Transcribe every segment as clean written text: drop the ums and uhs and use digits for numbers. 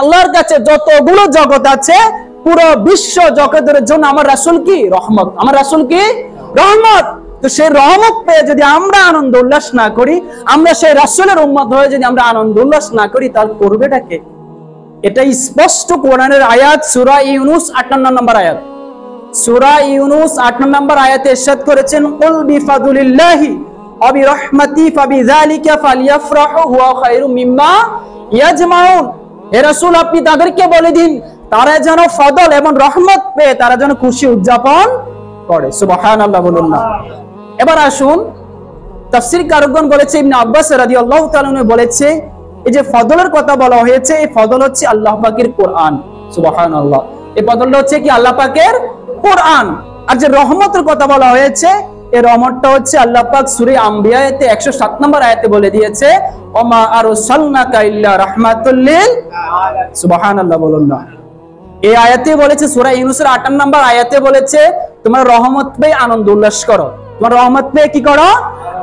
আল্লাহর কাছে যতগুলো জগৎ আছে পুরো বিশ্ব জগতের জন্য আমার রাসূল কি রহমত, আমার রাসূল কি রহমত। তো সেই রহমত পেয়ে যদি আমরা আনন্দ উল্লাস না করি, আমরা সেই রাসূলের উম্মত হয়ে যদি আমরা আনন্দ উল্লাস না করি, তাহলে করবেটা কে? এটা স্পষ্ট কোরআনের আয়াত, সূরা ইউনূস 58 নম্বর আয়াত। সূরা ইউনূস 58 নম্বর আয়াতে ইরশাদ করেছেন, কুল বিফাদলিল্লাহি ওয়া বিরহমাতি ফাবিযালিকা ফালইফরাহু হুয়া খায়রুম মিম্মা ইয়াজমাউন। হে রাসূল, আপনি তাদেরকে বলে দিন তারা যেন ফজল এবং রহমত পেয়ে তারা যেন খুশি উদযাপন করে। সুবহানাল্লাহ বলুন না। এবার আসুন, তাফসীর কারকগণ বলেছে, ইবনে আব্বাস রাদিয়াল্লাহু তাআলা বলেছে, এই যে ফজলের কথা বলা হয়েছে, এই ফজল হচ্ছে আল্লাহ পাকের কোরআন। সুবহানাল্লাহ। এই ফজলটা হচ্ছে কি আল্লাহ পাকের কোরআন। আর যে রহমতের কথা বলা হয়েছে, এই রহমতটা হচ্ছে আল্লাহ পাক সূরা আম্বিয়াতে 107 নম্বর আয়াতে বলে দিয়েছে, ওমা আরসালনাকা ইল্লা রাহমাতুল লিল আলামিন। সুবহানাল্লাহ বলুন না। এই আয়াতে বলেছে, সূরা ইউনূসের 58 নম্বর আয়াতে বলেছে, তোমরা রহমত পেয়ে আনন্দ উল্লাস করো, তোমরা রহমত পেয়ে কি করো?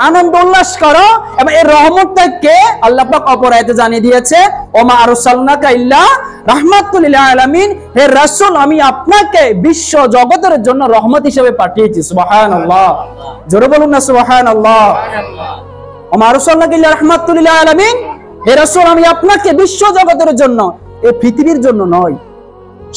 আনন্দ উল্লাস করো। এবং এই রহমতটাকে আল্লাহ পাক অপর আয়াতে জানিয়ে দিয়েছে, ওমা আরসালনাকা ইল্লা রাহমাতুল লিল আলামিন। হে রাসূল, আমি আপনাকে বিশ্ব জগতের জন্য রহমত হিসেবে পাঠিয়েছি। সুবহানাল্লাহ, জোরে বলুন না সুবহানাল্লাহ। ওমা আরসালনাকা ইল্লা রাহমাতুল লিল আলামিন। হে রাসূল, আমি আপনাকে বিশ্ব জগতের জন্য, এই পৃথিবীর জন্য নয়,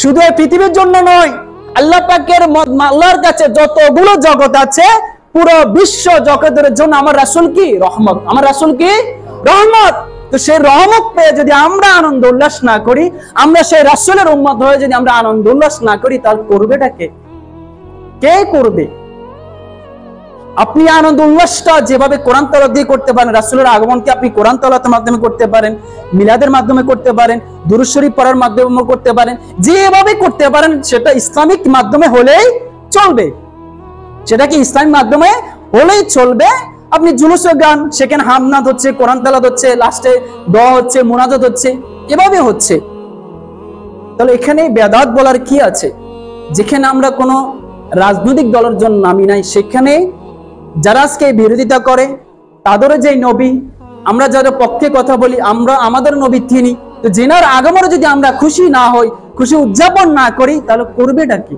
শুধু এই পৃথিবীর জন্য নয়, আল্লাহ পাকের আল্লাহর কাছে যতগুলো জগৎ আছে পুরো বিশ্ব জগতের জন্য আমার রাসূল কি রহমত, আমার রাসূল কি রহমত। তো সেই রহমত পেয়ে যদি আমরা আনন্দ উল্লাস না করি, আমরা সেই রাসূলের উম্মত হয়ে যদি আমরা আনন্দ উল্লাস না করি, তাহলে করবেটা কে? কে করবে? আপনি আনন্দ উল্লাসটা যেভাবে কোরআন তেলাওয়াত দিয়ে করতে পারেন, রাসূলের আগমনকে আপনি কোরআন তেলাওয়াতের মাধ্যমে করতে পারেন, মিলাদের মাধ্যমে করতে পারেন, দুরূদ শরীফ পড়ার মাধ্যমে করতে পারেন, যেভাবে করতে পারেন সেটা ইসলামিক মাধ্যমে হলেই চলবে, সেটা কি ইসলামিক মাধ্যমে হলেই চলবে। আপনি জুলুসে গান, সেখানে হামনাদ হচ্ছে, কোরআন তেলাওয়াত হচ্ছে, লাস্টে দোয়া হচ্ছে, মুনাজাত হচ্ছে, এভাবে হচ্ছে। তাহলে এখানে বেদাত বলার কি আছে? যেখানে আমরা কোনো রাজনৈতিক দলের জন্য নামি নাই, সেখানে যারা আজকে বিরোধিতা করে তাদেরও যে নবী, আমরা যারা পক্ষে কথা বলি, আমরা আমাদের নবী তিনি, তো জেনার আগমনে যদি আমরা খুশি না হই, খুশি উদযাপন না করি, তাহলে করবেটা কি?